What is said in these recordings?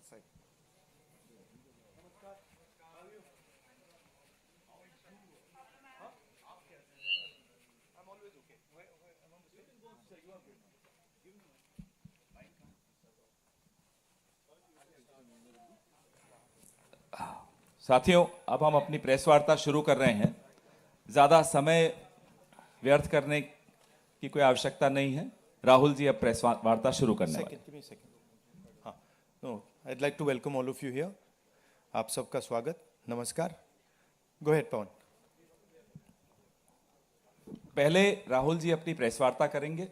side. I'm always okay. I'm on the side. You are good. साथियों, अब हम अपनी प्रेस वार्ता शुरू कर रहे हैं। ज़्यादा समय व्यर्थ करने की कोई आवश्यकता नहीं है। राहुल जी अब प्रेस वार्ता शुरू करने वाले हैं। Give me a second. हाँ, no, I'd like to welcome all of you here. आप सबका स्वागत, नमस्कार. Go ahead, पवन. पहले राहुल जी अपनी प्रेस वार्ता करेंगे,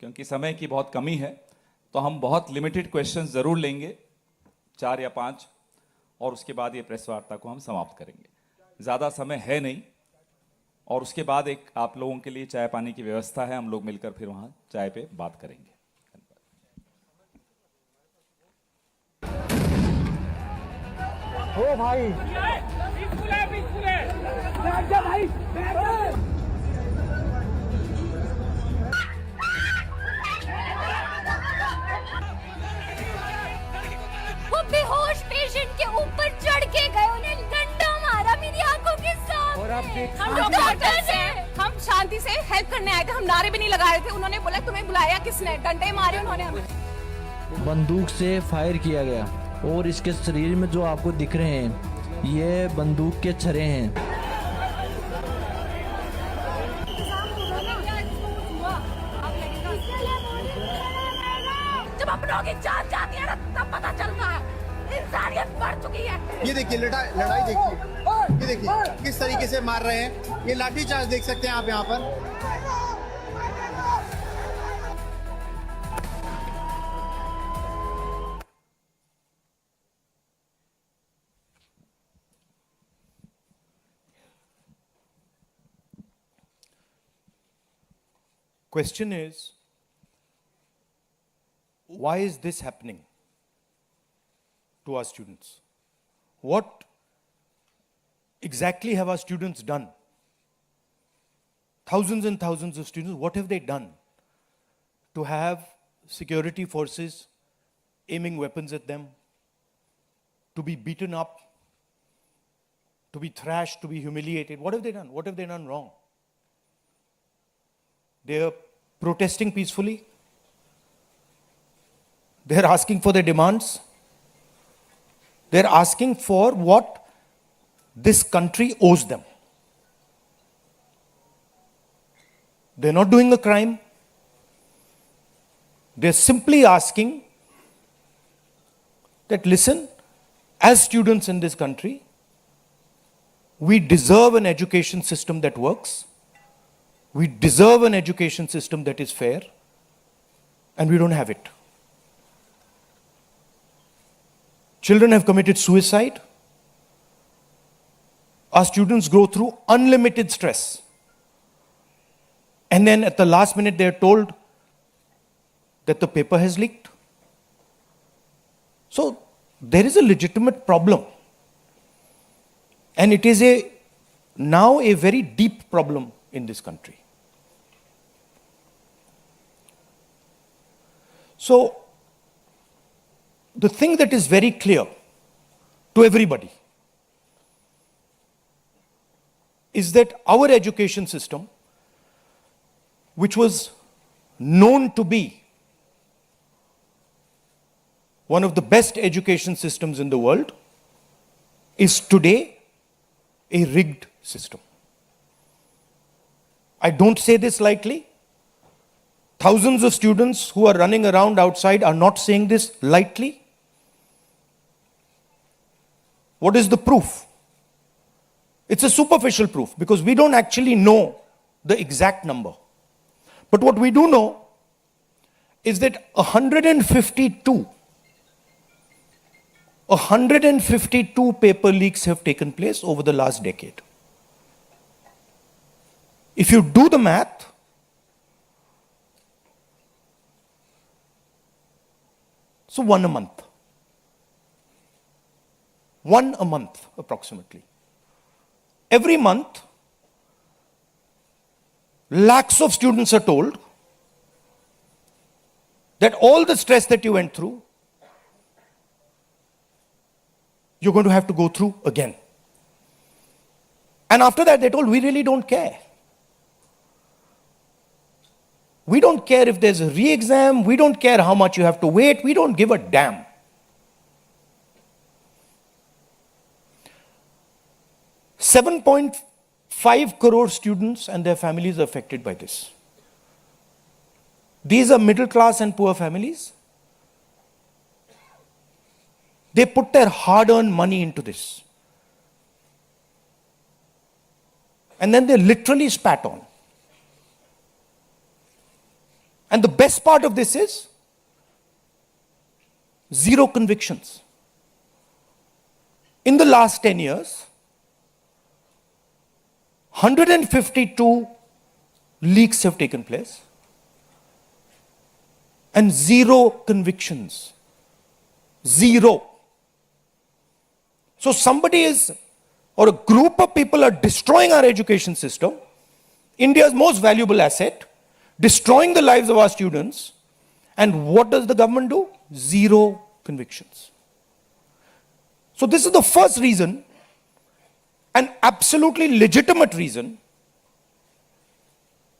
क्योंकि समय की बहुत कमी है, तो हम बहुत लिमिटेड क्वेश्चंस जरूर लेंगे, 4 या 5, और उसके बाद ये प्रेस वार्ता को हम समाप्त करेंगे। ज़्यादा समय है नहीं, और उसके बाद एक आप लोगों के लिए चाय पानी की व्यवस्था है, हम लोग मिलकर फिर वहाँ चाय पे बात करेंगे। ओ भाई बैठ जा भाई, बैठ जा। वो बेहोश पेशेंट के ऊपर चढ़ के गए, उन्हें डंडा मारा मेरी आंखों के सामने। हम डॉक्टर्स हैं, हम शांति से हेल्प करने आए थे, हम नारे भी नहीं लगा रहे थे। उन्होंने बोला तुम्हें बुलाया किसने, डंडे मारे उन्होंने हमें। बंदूक से फायर किया गया और इसके शरीर में जो आपको दिख रहे हैं ये बंदूक के छर्रे हैं। जब अपनों की जान जाती है ना तब पता चलता है इंसानियत बढ़ चुकी है। ये देखिए लड़ाई देखिए, ये देखिए किस तरीके से मार रहे हैं। ये लाठी चार्ज देख सकते हैं आप यहाँ पर। Question is, why is this happening to our students? What exactly have our students done? Thousands and thousands of students, what have they done to have security forces aiming weapons at them, to be beaten up, to be thrashed, to be humiliated? What have they done? What have they done wrong? They are protesting peacefully. They are asking for their demands. They are asking for what this country owes them. They are not doing a crime. They are simply asking that, listen, as students in this country, we deserve an education system that works. We deserve an education system that is fair, and we don't have it. Children have committed suicide. Our students go through unlimited stress. And then at the last minute, they are told that the paper has leaked. So there is a legitimate problem. And it is now a very deep problem in this country. So, the thing that is very clear to everybody is that our education system, which was known to be one of the best education systems in the world, is today a rigged system. I don't say this lightly. Thousands of students who are running around outside are not saying this lightly. What is the proof? It's a superficial proof because we don't actually know the exact number. But what we do know is that 152 paper leaks have taken place over the last decade. If you do the math, so one a month approximately. Every month, lakhs of students are told that all the stress that you went through, you're going to have to go through again. And after that, they told, we really don't care. We don't care if there's a re-exam. We don't care how much you have to wait. We don't give a damn. $7.5 crore students and their families are affected by this. These are middle class and poor families. They put their hard-earned money into this. And then they literally spat on. And the best part of this is zero convictions. In the last 10 years, 152 leaks have taken place and zero convictions. Zero. So somebody is, or a group of people are destroying our education system, India's most valuable asset, destroying the lives of our students, and what does the government do? Zero convictions. So this is the first reason, an absolutely legitimate reason,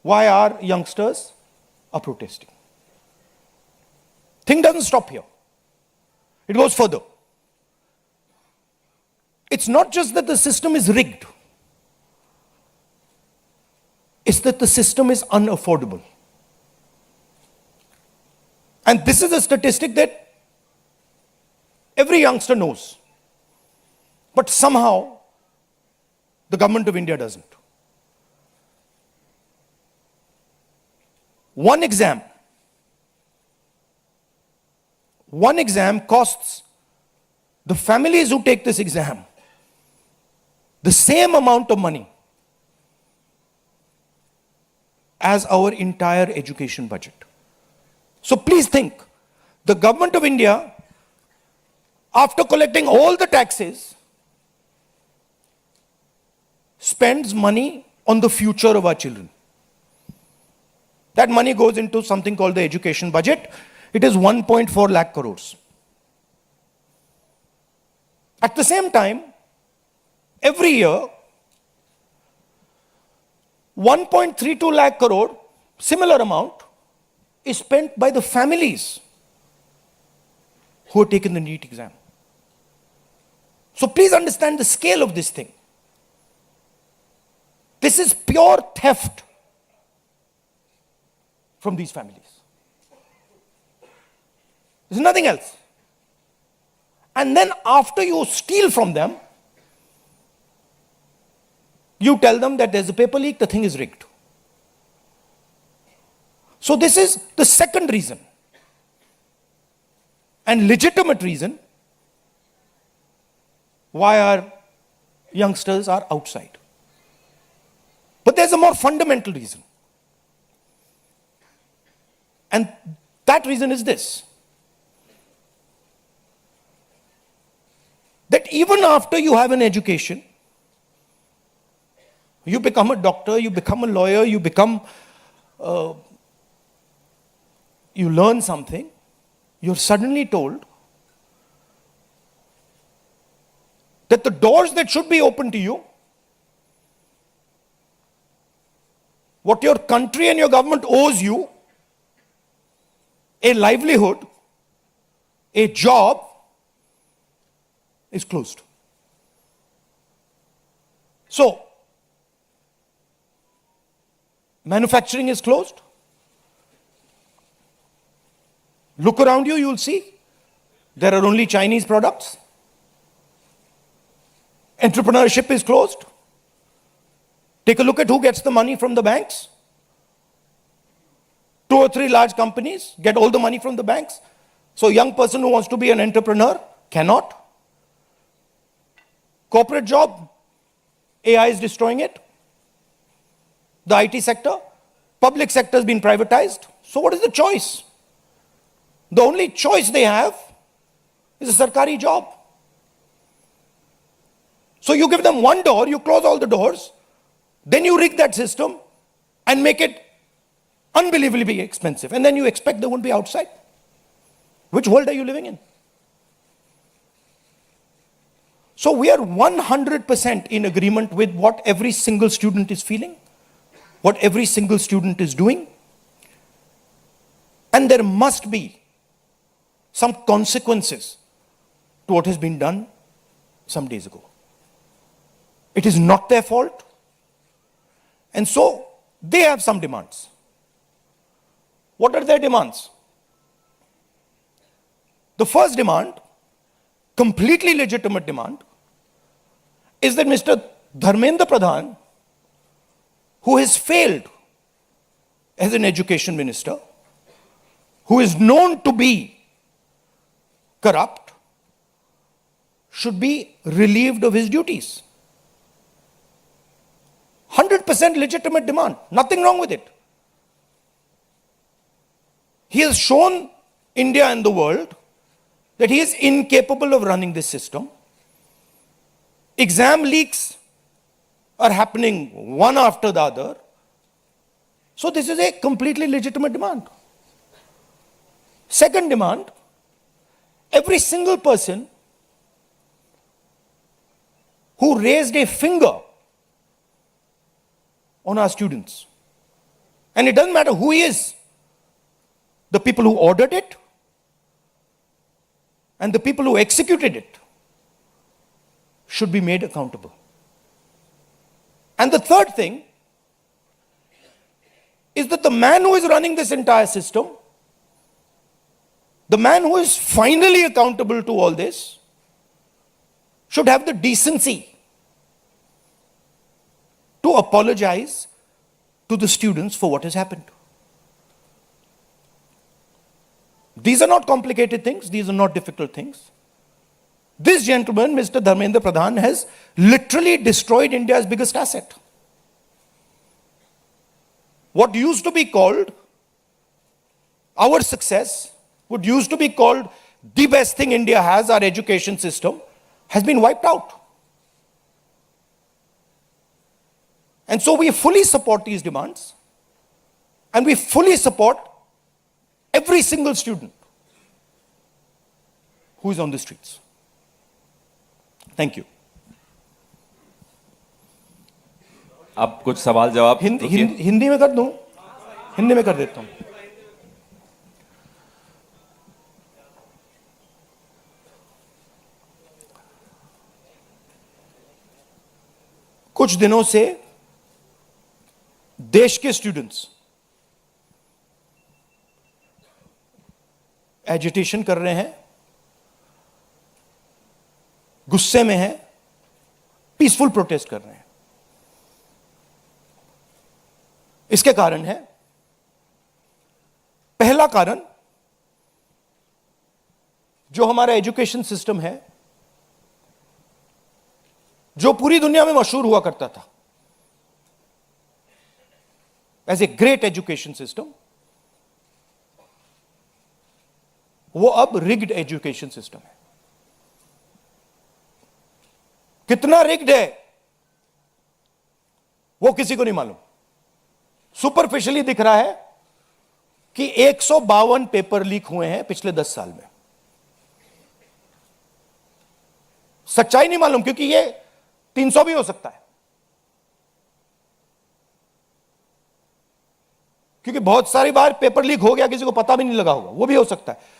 why our youngsters are protesting. Thing doesn't stop here. It goes further. It's not just that the system is rigged. It's that the system is unaffordable. And this is a statistic that every youngster knows. But somehow, the government of India doesn't. One exam costs the families who take this exam the same amount of money as our entire education budget. So please think, the government of India, after collecting all the taxes, spends money on the future of our children. That money goes into something called the education budget. It is 1.4 lakh crores. At the same time, every year, 1.32 lakh crore, similar amount, is spent by the families who have taken the NEET exam. So please understand the scale of this thing. This is pure theft from these families. There's nothing else. And then after you steal from them, you tell them that there's a paper leak, the thing is rigged. So this is the second reason, and legitimate reason, why our youngsters are outside. But there's a more fundamental reason. And that reason is this: that even after you have an education, you become a doctor, you become a lawyer, you become, you learn something, you're suddenly told that the doors that should be open to you, what your country and your government owes you, a livelihood, a job, is closed. So, manufacturing is closed. Look around you, you'll see there are only Chinese products. Entrepreneurship is closed. Take a look at who gets the money from the banks. 2 or 3 large companies get all the money from the banks. So a young person who wants to be an entrepreneur cannot. Corporate job, AI is destroying it. The IT sector, public sector has been privatized. So what is the choice? The only choice they have is a sarkari job. So you give them one door, you close all the doors, then you rig that system and make it unbelievably expensive. And then you expect they won't be outside. Which world are you living in? So we are 100% in agreement with what every single student is feeling, what every single student is doing. And there must be some consequences to what has been done some days ago. It is not their fault. And so they have some demands. What are their demands? The first demand, completely legitimate demand, is that Mr. Dharmendra Pradhan, who has failed as an education minister, who is known to be corrupt, should be relieved of his duties. 100% legitimate demand, nothing wrong with it. He has shown India and the world that he is incapable of running this system. Exam leaks are happening one after the other. So this is a completely legitimate demand. Second demand, every single person who raised a finger on our students, and it doesn't matter who he is, the people who ordered it and the people who executed it should be made accountable. And the third thing is that the man who is running this entire system, the man who is finally accountable to all this, should have the decency to apologize to the students for what has happened. These are not complicated things. These are not difficult things. This gentleman, Mr. Dharmendra Pradhan, has literally destroyed India's biggest asset. What used to be called our success, what used to be called the best thing India has, our education system, has been wiped out. And so we fully support these demands, and we fully support every single student who is on the streets. Thank you. अब कुछ सवाल जवाब हिंदी में कर दूं? हिंदी में कर देता हूं. कुछ दिनों से देश के स्टूडेंट्स एजिटेशन कर रहे हैं, गुस्से में हैं, पीसफुल प्रोटेस्ट कर रहे हैं. इसके कारण है, पहला कारण, जो हमारा एजुकेशन सिस्टम है, जो पूरी दुनिया में मशहूर हुआ करता था as a great education system, वो अब रिग्ड एजुकेशन सिस्टम है. कितना रिग्ड है वो किसी को नहीं मालूम. सुपरफिशियली दिख रहा है कि 152 पेपर लीक हुए हैं पिछले 10 साल में. सच्चाई नहीं मालूम, क्योंकि ये 300 भी हो सकता है, क्योंकि बहुत सारी बार पेपर लीक हो गया, किसी को पता भी नहीं लगा होगा, वो भी हो सकता है.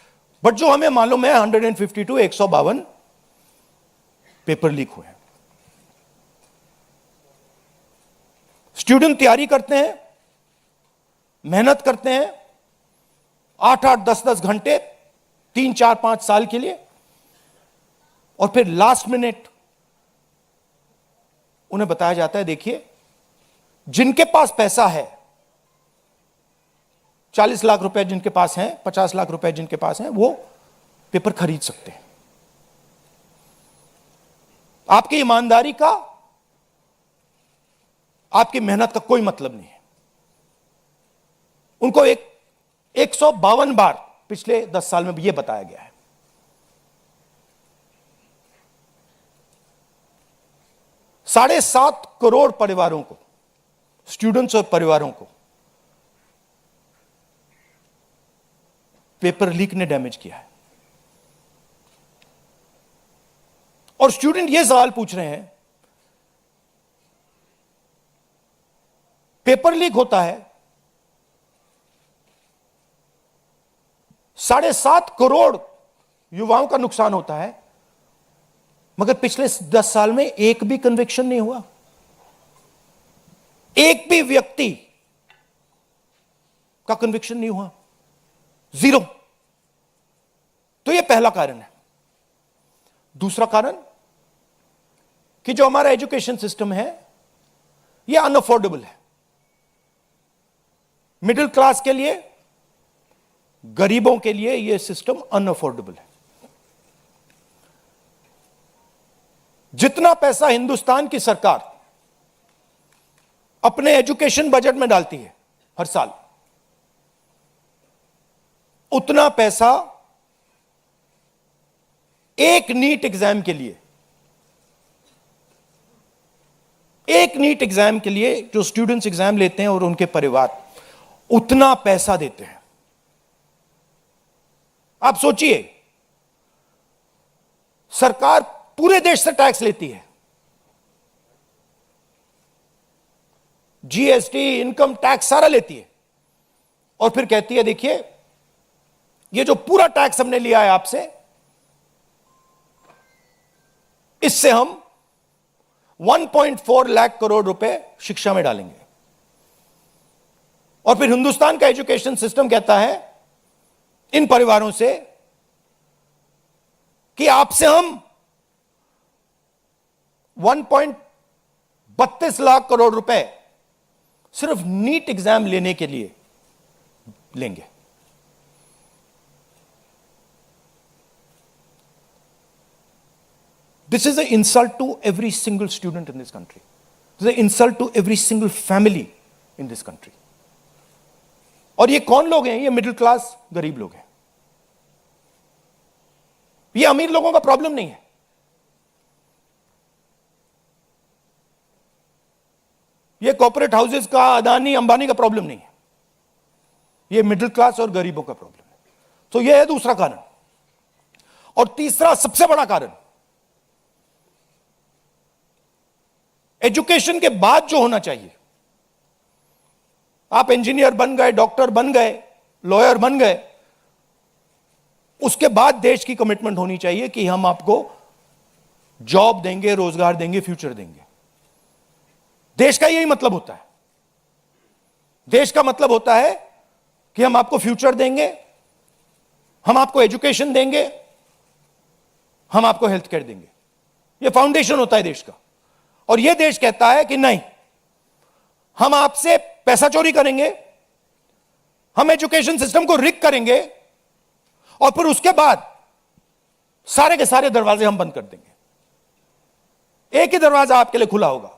बट जो हमें मालूम है 152 152 पेपर लीक हुए हैं. स्टूडेंट तैयारी करते हैं, मेहनत करते हैं 8-8 10-10 घंटे 3-4-5 साल के लिए, और फिर लास्ट मिनट उन्हें बताया जाता है, देखिए जिनके पास पैसा है, 40 लाख रुपए जिनके पास हैं, 50 लाख रुपए जिनके पास हैं, वो पेपर खरीद सकते हैं. आपकी ईमानदारी का, आपकी मेहनत का कोई मतलब नहीं है. उनको 152 बार पिछले 10 साल में भी यह बताया गया है. $7.5 करोड़ परिवारों को, स्टूडेंट्स और परिवारों को पेपर लीक ने डैमेज किया है. और स्टूडेंट ये सवाल पूछ रहे हैं, पेपर लीक होता है, 7.5 करोड़ युवाओं का नुकसान होता है, मगर पिछले 10 साल में एक भी कन्विक्शन नहीं हुआ, एक भी व्यक्ति का कन्विक्शन नहीं हुआ, 0। तो यह पहला कारण है। दूसरा कारण कि जो हमारा एजुकेशन सिस्टम है यह अनअफोर्डेबल है। मिडिल क्लास के लिए, गरीबों के लिए यह सिस्टम अनअफोर्डेबल है। जितना पैसा हिंदुस्तान की सरकार अपने एजुकेशन बजट में डालती है हर साल, उतना पैसा एक नीट एग्जाम के लिए, जो स्टूडेंट्स एग्जाम लेते हैं और उनके परिवार उतना पैसा देते हैं। आप सोचिए, सरकार पूरे देश से टैक्स लेती है, जीएसटी, इनकम टैक्स सारा लेती है, और फिर कहती है देखिए ये जो पूरा टैक्स हमने लिया है आपसे, इससे हम 1.4 लाख करोड़ रुपए शिक्षा में डालेंगे। और फिर हिंदुस्तान का एजुकेशन सिस्टम कहता है इन परिवारों से कि आपसे हम 1.32 लाख करोड़ रुपए सिर्फ नीट एग्जाम लेने के लिए लेंगे। This is an insult to every single student in this country. This is an insult to every single family in this country. और ये कौन लोग हैं? ये मिडिल क्लास गरीब लोग हैं। ये अमीर लोगों का प्रॉब्लम नहीं है। ये कॉर्पोरेट हाउसेस का, अदानी अंबानी का प्रॉब्लम नहीं है। ये मिडिल क्लास और गरीबों का प्रॉब्लम है। तो ये है दूसरा कारण। और तीसरा सबसे बड़ा कारण, एजुकेशन के बाद जो होना चाहिए, आप इंजीनियर बन गए, डॉक्टर बन गए, लॉयर बन गए, उसके बाद देश की कमिटमेंट होनी चाहिए कि हम आपको जॉब देंगे, रोजगार देंगे, फ्यूचर देंगे। देश का यही मतलब होता है। देश का मतलब होता है कि हम आपको फ्यूचर देंगे, हम आपको एजुकेशन देंगे, हम आपको हेल्थ केयर देंगे। यह फाउंडेशन होता है देश का। और यह देश कहता है कि नहीं, हम आपसे पैसा चोरी करेंगे, हम एजुकेशन सिस्टम को रिग करेंगे, और फिर उसके बाद सारे के सारे दरवाजे हम बंद कर देंगे। एक ही दरवाजा आपके लिए खुला होगा,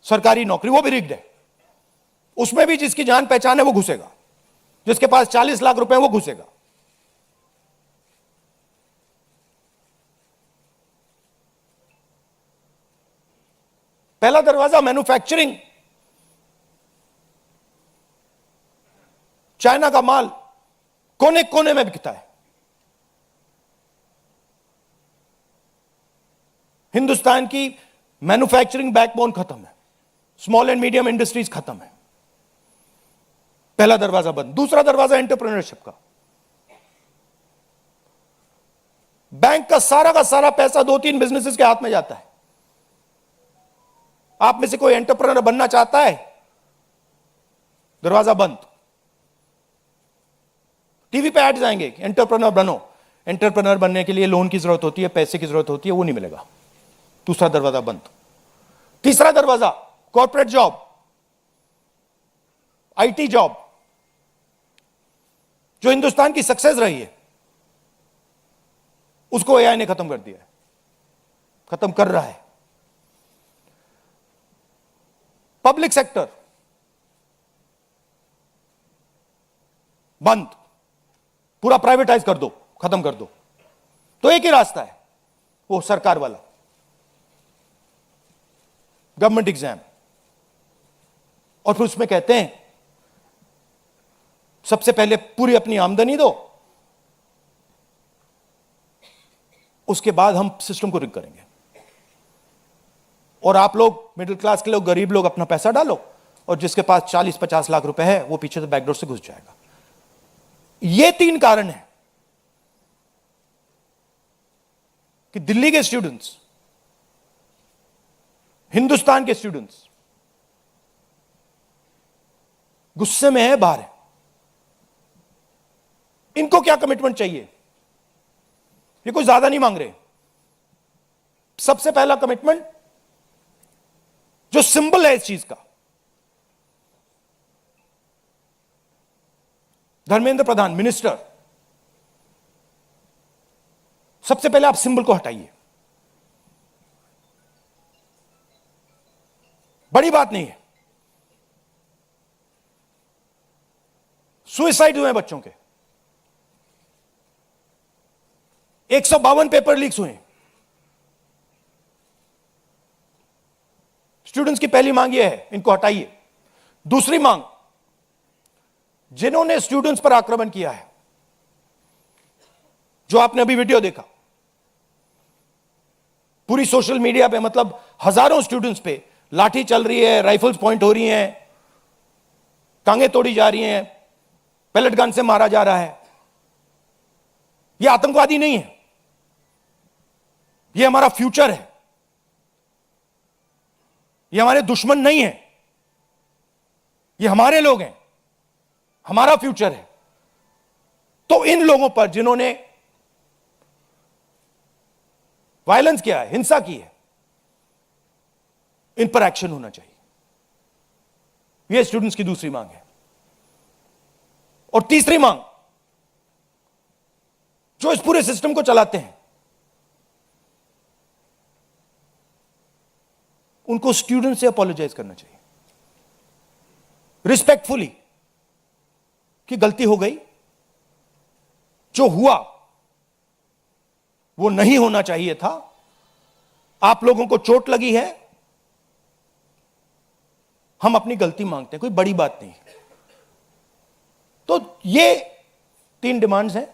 सरकारी नौकरी, वो भी रिग्ड है। उसमें भी जिसकी जान पहचान है वो घुसेगा, जिसके पास 40 लाख रुपए है वो घुसेगा। पहला दरवाजा मैन्युफैक्चरिंग, चाइना का माल कोने कोने में बिकता है। हिंदुस्तान की मैन्युफैक्चरिंग बैकबोन खत्म है, स्मॉल एंड मीडियम इंडस्ट्रीज खत्म है। पहला दरवाजा बंद। दूसरा दरवाजा एंटरप्रेन्योरशिप का। बैंक का सारा पैसा 2-3 बिजनेसेस के हाथ में जाता है। आप में से कोई एंटरप्रेन्योर बनना चाहता है, दरवाजा बंद। टीवी पे एड्स आएंगे, एंटरप्रेन्योर बनो। एंटरप्रेन्योर बनने के लिए लोन की जरूरत होती है, पैसे की जरूरत होती है, वो नहीं मिलेगा। दूसरा दरवाजा बंद। तीसरा दरवाजा कॉर्पोरेट जॉब, आईटी जॉब, जो हिंदुस्तान की सक्सेस रही है, उसको एआई ने खत्म कर दिया है, खत्म कर रहा है। पब्लिक सेक्टर बंद, पूरा प्राइवेटाइज कर दो, खत्म कर दो। तो एक ही रास्ता है, वो सरकार वाला, गवर्नमेंट एग्जाम। और फिर उसमें कहते हैं सबसे पहले पूरी अपनी आमदनी दो, उसके बाद हम सिस्टम को रिग करेंगे। और आप लोग मिडिल क्लास के लोग, गरीब लोग अपना पैसा डालो, और जिसके पास 40-50 लाख रुपए है वो पीछे से बैकडोर से घुस जाएगा। ये 3 कारण है कि दिल्ली के स्टूडेंट्स, हिंदुस्तान के स्टूडेंट्स गुस्से में है, बाहर है। इनको क्या कमिटमेंट चाहिए? ये कोई ज्यादा नहीं मांग रहे। सबसे पहला कमिटमेंट जो सिंबल है इस चीज का, धर्मेंद्र प्रधान मिनिस्टर, सबसे पहले आप सिंबल को हटाइए। बड़ी बात नहीं है। सुसाइड हुए बच्चों के, 152 पेपर लीक्स हुए। स्टूडेंट्स की पहली मांग यह है, इनको हटाइए। दूसरी मांग, जिन्होंने स्टूडेंट्स पर आक्रमण किया है, जो आपने अभी वीडियो देखा, पूरी सोशल मीडिया पे, मतलब हजारों स्टूडेंट्स पे लाठी चल रही है, राइफल्स पॉइंट हो रही हैं, टांगे तोड़ी जा रही हैं, पैलेट गन से मारा जा रहा है। यह आतंकवादी नहीं है, यह हमारा फ्यूचर है। ये हमारे दुश्मन नहीं है, ये हमारे लोग हैं, हमारा फ्यूचर है। तो इन लोगों पर जिन्होंने वायलेंस किया है, हिंसा की है, इन पर एक्शन होना चाहिए। यह स्टूडेंट्स की दूसरी मांग है। और तीसरी मांग, जो इस पूरे सिस्टम को चलाते हैं, उनको स्टूडेंट से अपोलोजाइज करना चाहिए रिस्पेक्टफुली कि गलती हो गई, जो हुआ वो नहीं होना चाहिए था, आप लोगों को चोट लगी है, हम अपनी गलती मांगते हैं, कोई बड़ी बात नहीं। तो ये 3 डिमांड्स हैं।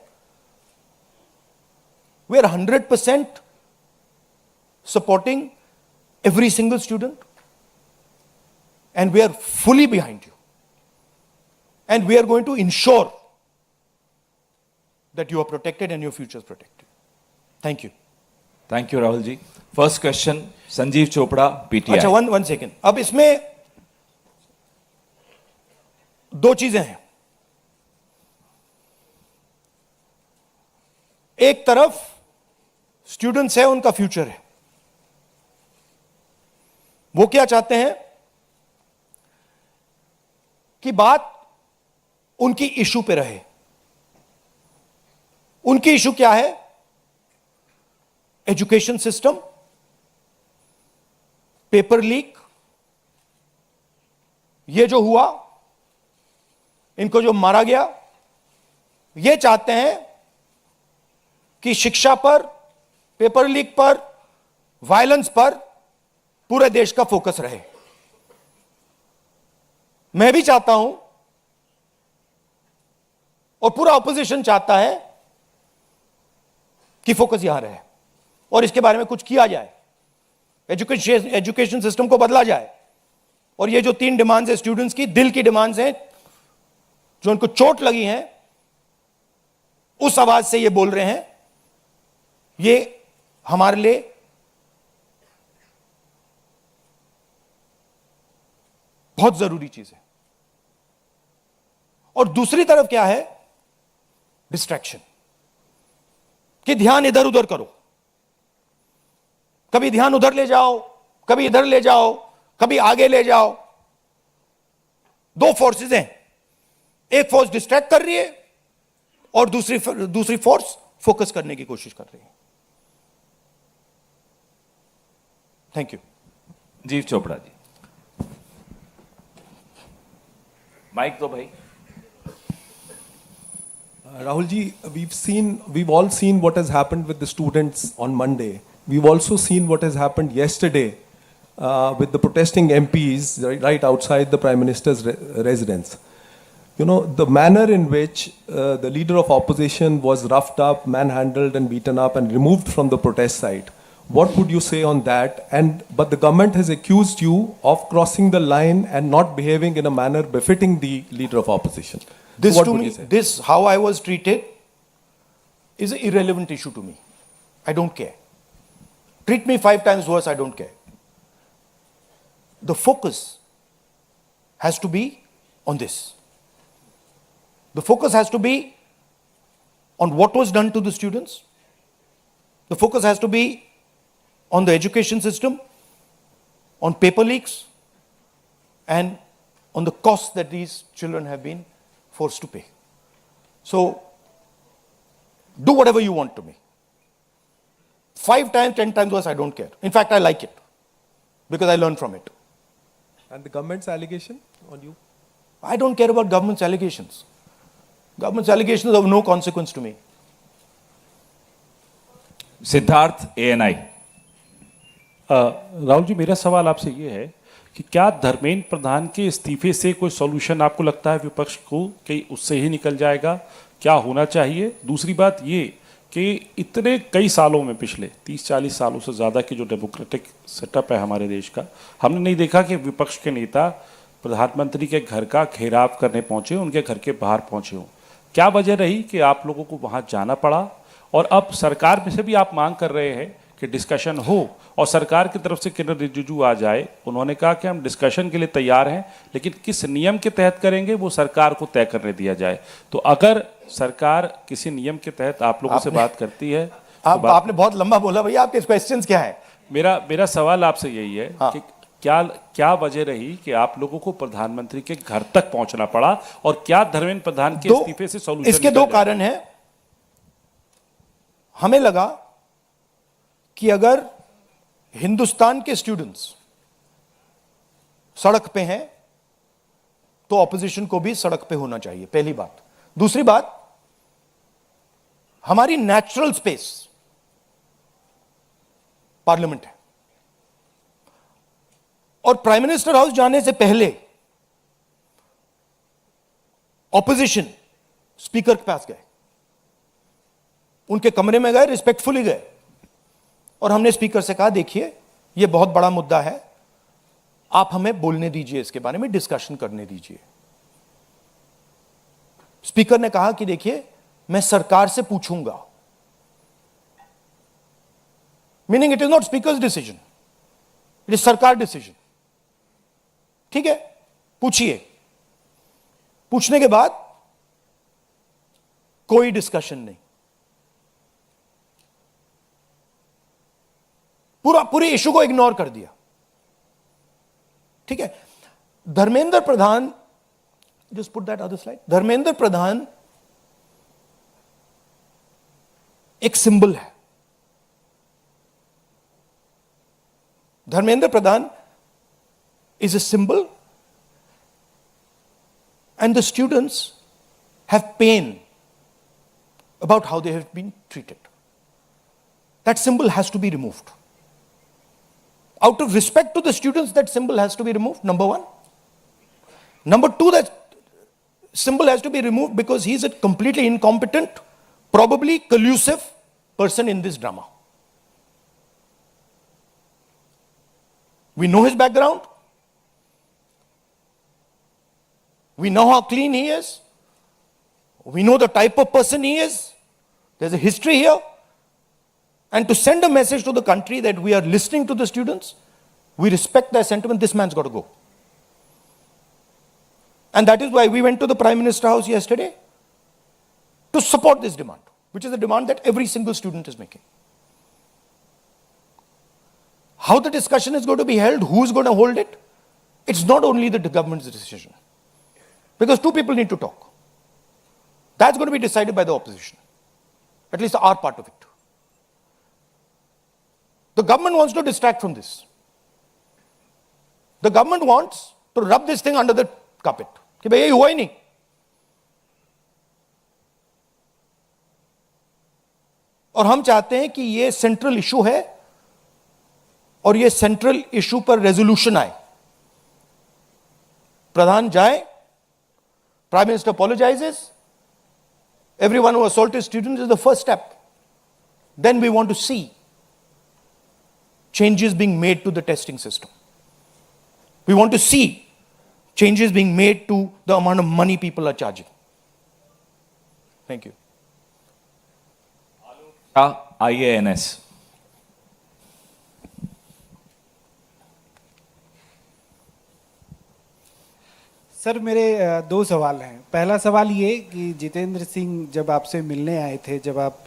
We are 100% supporting every single student, and we are fully behind you, and we are going to ensure that you are protected and your future is protected. Thank you. Thank you Rahul ji. First question Sanjeev Chopra, PTI. अच्छा, one second. अब इसमें 2 चीजें हैं। एक तरफ students है, उनका future है, वो क्या चाहते हैं कि बात उनकी इशू पे रहे। उनकी इशू क्या है? एजुकेशन सिस्टम, पेपर लीक, ये जो हुआ, इनको जो मारा गया, ये चाहते हैं कि शिक्षा पर, पेपर लीक पर, वायलेंस पर पूरे देश का फोकस रहे। मैं भी चाहता हूं और पूरा ऑपोजिशन चाहता है कि फोकस यहां रहे और इसके बारे में कुछ किया जाए, एजुकेशन सिस्टम को बदला जाए। और ये जो 3 डिमांड्स है स्टूडेंट्स की, दिल की डिमांड्स हैं, जो उनको चोट लगी हैं, उस आवाज से ये बोल रहे हैं, ये हमारे लिए बहुत जरूरी चीज है। और दूसरी तरफ क्या है? डिस्ट्रैक्शन, कि ध्यान इधर उधर करो, कभी ध्यान उधर ले जाओ, कभी इधर ले जाओ, कभी आगे ले जाओ। 2 फोर्सेस हैं, एक फोर्स डिस्ट्रैक्ट कर रही है और दूसरी फोर्स फोकस करने की कोशिश कर रही है। Thank you. जीव चोपड़ा जी, माइक दो भाई। Rahul ji, we've all seen what has happened with the students on Monday. We've also seen what has happened yesterday with the protesting MPs right outside the Prime Minister's residence. you know, the manner in which the leader of opposition was roughed up, manhandled and beaten up and removed from the protest site. What would you say on that? But the government has accused you of crossing the line and not behaving in a manner befitting the leader of opposition. This So what to would me, you say? this how I was treated is an irrelevant issue to me. I don't care. Treat me 5 times worse, I don't care. The focus has to be on this. The focus has to be on what was done to the students. The focus has to be on the education system, on paper leaks, and on the costs that these children have been forced to pay. So, do whatever you want to me. 5 times, 10 times worse, I don't care. In fact, I like it because I learn from it. And the government's allegation on you? I don't care about government's allegations. Government's allegations are of no consequence to me. Siddharth ANI। Rahul ji, मेरा सवाल आपसे ये है कि क्या धर्मेंद्र प्रधान के इस्तीफे से कोई सॉल्यूशन आपको लगता है विपक्ष को कि उससे ही निकल जाएगा? क्या होना चाहिए? दूसरी बात ये कि इतने कई सालों में, पिछले 30-40 सालों से ज़्यादा की जो डेमोक्रेटिक सेटअप है हमारे देश का, हमने नहीं देखा कि विपक्ष के नेता प्रधानमंत्री के घर का घेराव करने पहुंचे, उनके घर के बाहर पहुंचे हों। क्या वजह रही कि आप लोगों को वहां जाना पड़ा? और अब सरकार में से भी आप मांग कर रहे हैं कि डिस्कशन हो और सरकार की तरफ से किरण रिजिजू आ जाए। उन्होंने कहा कि हम डिस्कशन के लिए तैयार हैं, लेकिन किस नियम के तहत करेंगे वो सरकार को तय करने दिया जाए। तो अगर सरकार किसी नियम के तहत आप लोगों से बात करती है तो आपने बहुत लंबा बोला भैया, आपके क्वेश्चंस क्या है? मेरा सवाल आपसे यही है कि क्या वजह रही कि आप लोगों को प्रधानमंत्री के घर तक पहुंचना पड़ा, और क्या धर्मेंद्र प्रधान के इस्तीफे से सॉल्यूशन? इसके 2 कारण हैं। हमें लगा कि अगर हिंदुस्तान के स्टूडेंट्स सड़क पे हैं तो ऑपोजिशन को भी सड़क पे होना चाहिए, पहली बात। दूसरी बात, हमारी नेचुरल स्पेस पार्लियामेंट है, और प्राइम मिनिस्टर हाउस जाने से पहले ऑपोजिशन स्पीकर के पास गए, उनके कमरे में गए, रिस्पेक्टफुली गए, और हमने स्पीकर से कहा देखिए यह बहुत बड़ा मुद्दा है, आप हमें बोलने दीजिए, इसके बारे में डिस्कशन करने दीजिए। स्पीकर ने कहा कि देखिए मैं सरकार से पूछूंगा, meaning it is not speakers decision, it is सरकार डिसीजन। ठीक है, पूछिए। पूछने के बाद कोई डिस्कशन नहीं, पूरे इशू को इग्नोर कर दिया। ठीक है, Dharmendra Pradhan, just put that other slide, Dharmendra Pradhan एक सिंबल है। धर्मेंद्र प्रधान is a symbol, and the students have pain about how they have been treated. That symbol has to be removed. Out of respect to the students, that symbol has to be removed, number 1. Number 2, that symbol has to be removed because he is a completely incompetent, probably collusive person in this drama. We know his background. We know how clean he is. We know the type of person he is. There's a history here. And to send a message to the country that we are listening to the students, we respect their sentiment, this man's got to go. And that is why we went to the Prime Minister House yesterday to support this demand, which is a demand that every single student is making. How the discussion is going to be held, who is going to hold it, it's not only the government's decision. Because 2 people need to talk. That's going to be decided by the opposition, at least our part of it. The government wants to distract from this. The government wants to rub this thing under the carpet. कि भाई ये हुआ ही नहीं। और हम चाहते हैं कि ये सेंट्रल इशू है और ये सेंट्रल इशू पर रेजोल्यूशन आए। प्रधान जाए, Prime Minister apologizes. Everyone who assaulted students is the first step. Then we want to see changes being made to the testing system. We want to see changes being made to the amount of money people are charging. Thank you. IANS. Sir मेरे दो सवाल हैं। पहला सवाल ये कि जितेंद्र सिंह जब आपसे मिलने आए थे, जब आप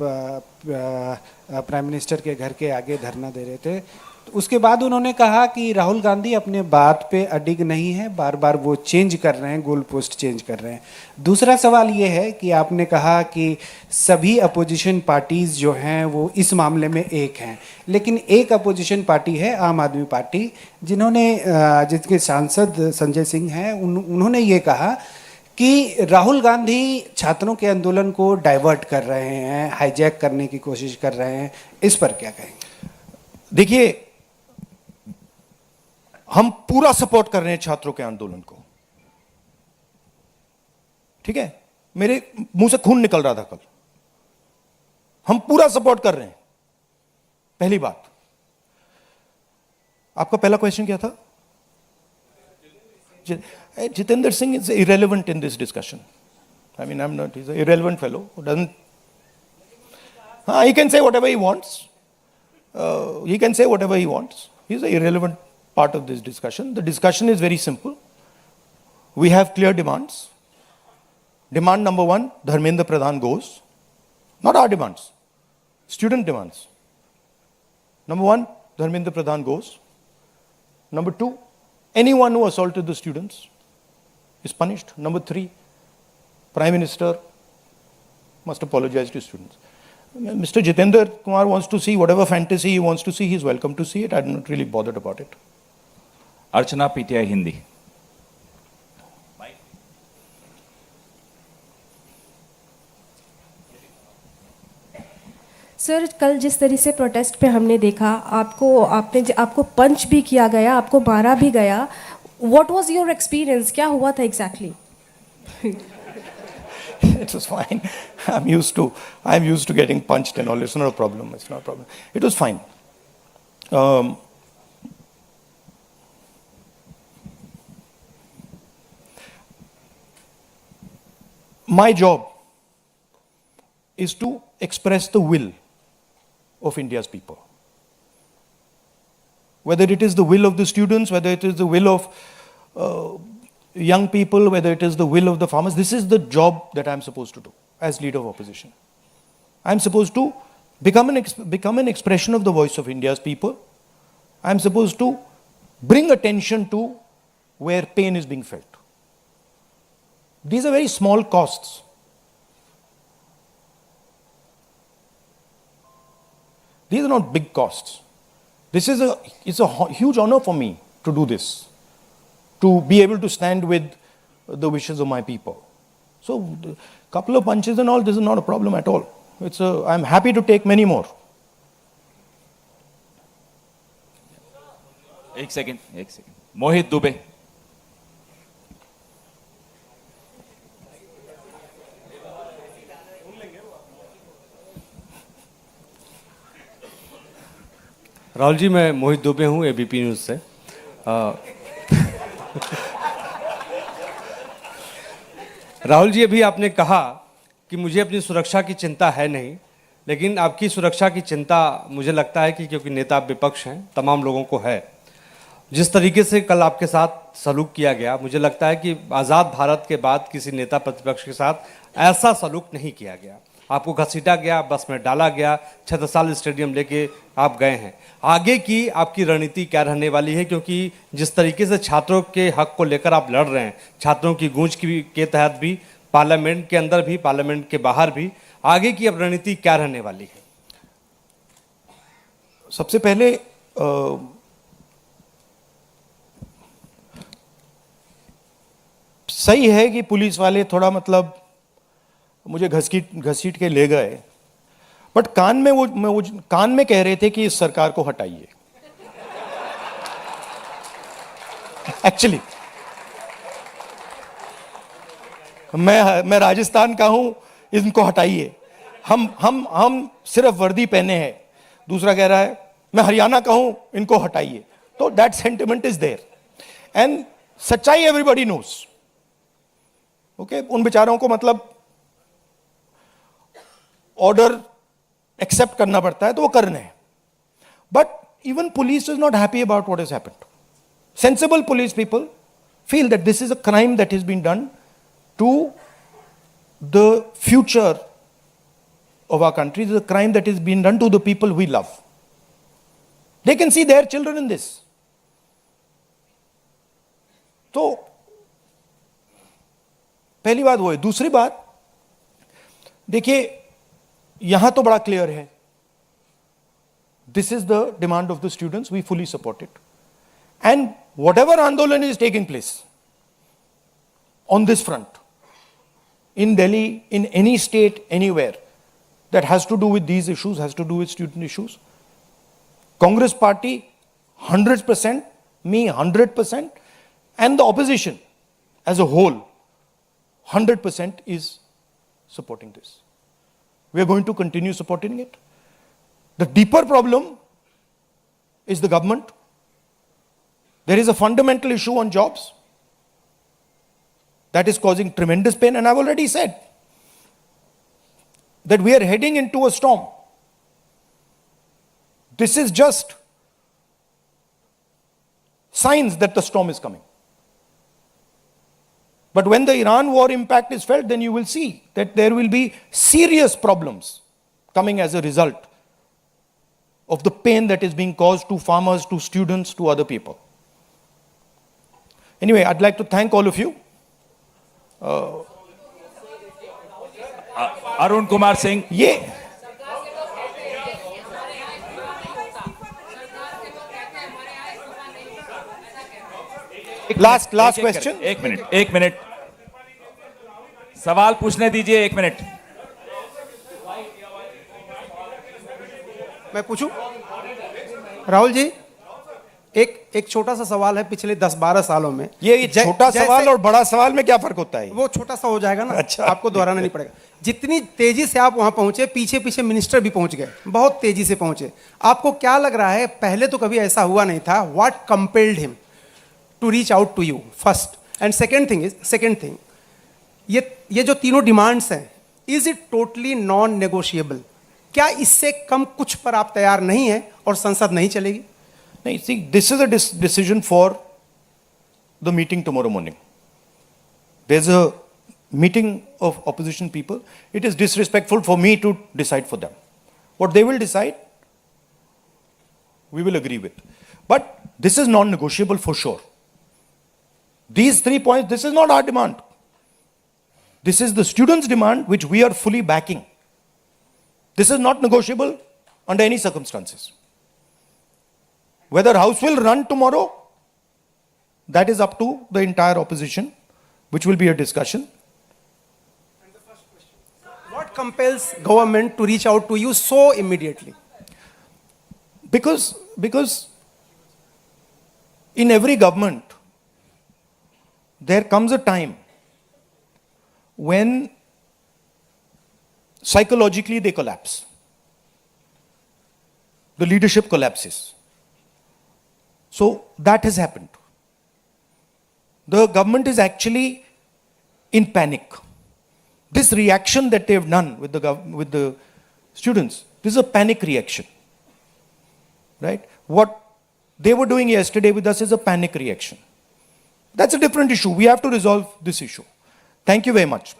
प्राइम मिनिस्टर के घर के आगे धरना दे रहे थे, तो उसके बाद उन्होंने कहा कि राहुल गांधी अपने बात पे अडिग नहीं है, बार बार वो चेंज कर रहे हैं, गोल पोस्ट चेंज कर रहे हैं। दूसरा सवाल ये है कि आपने कहा कि सभी अपोजिशन पार्टीज जो हैं वो इस मामले में एक हैं, लेकिन एक अपोजिशन पार्टी है आम आदमी पार्टी, जिसके सांसद संजय सिंह हैं, उन्होंने ये कहा कि राहुल गांधी छात्रों के आंदोलन को डाइवर्ट कर रहे हैं, हाईजैक करने की कोशिश कर रहे हैं। इस पर क्या कहेंगे? देखिए, हम पूरा सपोर्ट कर रहे हैं छात्रों के आंदोलन को, ठीक है? मेरे मुंह से खून निकल रहा था कल। हम पूरा सपोर्ट कर रहे हैं। पहली बात। आपका पहला क्वेश्चन क्या था? Jitendra Singh is irrelevant in this discussion. I mean, he's an irrelevant fellow who doesn't. He can say whatever he wants. He can say whatever he wants. He's an irrelevant part of this discussion. The discussion is very simple. We have clear demands. Demand number one, Dharmendra Pradhan goes. Not our demands, student demands. Number one, Dharmendra Pradhan goes. Number two, anyone who assaulted the students is punished. Number three, Prime Minister must apologize to students. Mr. Jitendra Kumar wants to see whatever fantasy he wants to see, he's welcome to see it. I'm not really bothered about it. Archana PTI Hindi. Sir, कल जिस तरह से protest पे हमने देखा, आपको पंच भी किया गया, आपको मारा भी गया। What was your experience? क्या हुआ था exactly? It was fine. I'm used to getting punched and all. It's not a problem. It's not a problem. It was fine. My job is to express the will of India's people. Whether it is the will of the students, whether it is the will of young people, whether it is the will of the farmers, this is the job that I'm supposed to do as leader of opposition. I'm supposed to become an expression of the voice of India's people. I'm supposed to bring attention to where pain is being felt. These are very small costs. These are not big costs. It's a huge honor for me to do this, to be able to stand with the wishes of my people. So, a couple of punches and all, this is not a problem at all. I'm happy to take many more. एक second मोहित दुबे। राहुल जी, मैं मोहित दुबे हूँ ABP news से। राहुल जी, अभी आपने कहा कि मुझे अपनी सुरक्षा की चिंता है नहीं, लेकिन आपकी सुरक्षा की चिंता मुझे लगता है कि क्योंकि नेता विपक्ष हैं, तमाम लोगों को है। जिस तरीके से कल आपके साथ सलूक किया गया, मुझे लगता है कि आज़ाद भारत के बाद किसी नेता प्रतिपक्ष के साथ ऐसा सलूक नहीं किया गया। आपको घसीटा गया, बस में डाला गया, छत्रसाल स्टेडियम लेके आप गए हैं। आगे की आपकी रणनीति क्या रहने वाली है? क्योंकि जिस तरीके से छात्रों के हक को लेकर आप लड़ रहे हैं, छात्रों की गूंज के तहत भी, पार्लियामेंट के अंदर भी, पार्लियामेंट के बाहर भी, आगे की अब रणनीति क्या रहने वाली है? सबसे पहले सही है कि पुलिस वाले थोड़ा मुझे घसीट के ले गए, बट कान में कह रहे थे कि इस सरकार को हटाइए। एक्चुअली मैं राजस्थान का हूं, इनको हटाइए, हम सिर्फ वर्दी पहने हैं। दूसरा कह रहा है मैं हरियाणा का हूं, इनको हटाइए। तो that sentiment is there and सच्चाई एवरीबॉडी नोस। ओके, उन बेचारों को मतलब ऑर्डर एक्सेप्ट करना पड़ता है तो वो करने हैं। But even police is not happy about what has happened. Sensible police people feel that this is a crime that has been done to the future of our country. This is a crime that has been done to the people we love. They can see their children in this. तो पहली बात वो है। दूसरी बात देखिए, यहां तो बड़ा क्लियर है, this is the demand of the students, we fully support it. And whatever Andolan is taking place on this front, in Delhi, in any state, anywhere, that has to do with these issues, has to do with student issues, Congress party 100%, me 100%, and the opposition as a whole 100% is supporting this. We are going to continue supporting it. The deeper problem is the government. There is a fundamental issue on jobs that is causing tremendous pain, and I've already said that we are heading into a storm. This is just signs that the storm is coming. But when the Iran war impact is felt, then you will see that there will be serious problems coming as a result of the pain that is being caused to farmers, to students, to other people. Anyway, I'd like to thank all of you. Arun Kumar Singh, ये last question. एक minute सवाल पूछने दीजिए, 1 minute. मैं पूछूं? राहुल जी, एक छोटा सा सवाल है। पिछले 10-12 सालों में ये छोटा सवाल और बड़ा सवाल में क्या फर्क होता है? वो छोटा सा हो जाएगा ना। अच्छा, आपको दोहराना नहीं पड़ेगा। जितनी तेजी से आप वहां पहुंचे, पीछे पीछे मिनिस्टर भी पहुंच गए, बहुत तेजी से पहुंचे। आपको क्या लग रहा है, पहले तो कभी ऐसा हुआ नहीं था? What compelled him to reach out to you first? And second thing, ये जो तीनों डिमांड्स हैं, is it totally non negotiable? क्या इससे कम कुछ पर आप तैयार नहीं है और संसद नहीं चलेगी? नहीं, see, this is a decision for the meeting tomorrow morning. There's a meeting of opposition people. It is disrespectful for me to decide for them. What they will decide, we will agree with. But this is non-negotiable for sure. These 3 points, this is not our demand. This is the students' demand, which we are fully backing. This is not negotiable under any circumstances. Whether House will run tomorrow, that is up to the entire opposition, which will be a discussion. And the first question, what compels government to reach out to you so immediately? Because in every government, there comes a time when psychologically they collapse. The leadership collapses. So that has happened. The government is actually in panic. This reaction that they have done with the students, this is a panic reaction. Right? What they were doing yesterday with us is a panic reaction. That's a different issue. We have to resolve this issue. Thank you very much.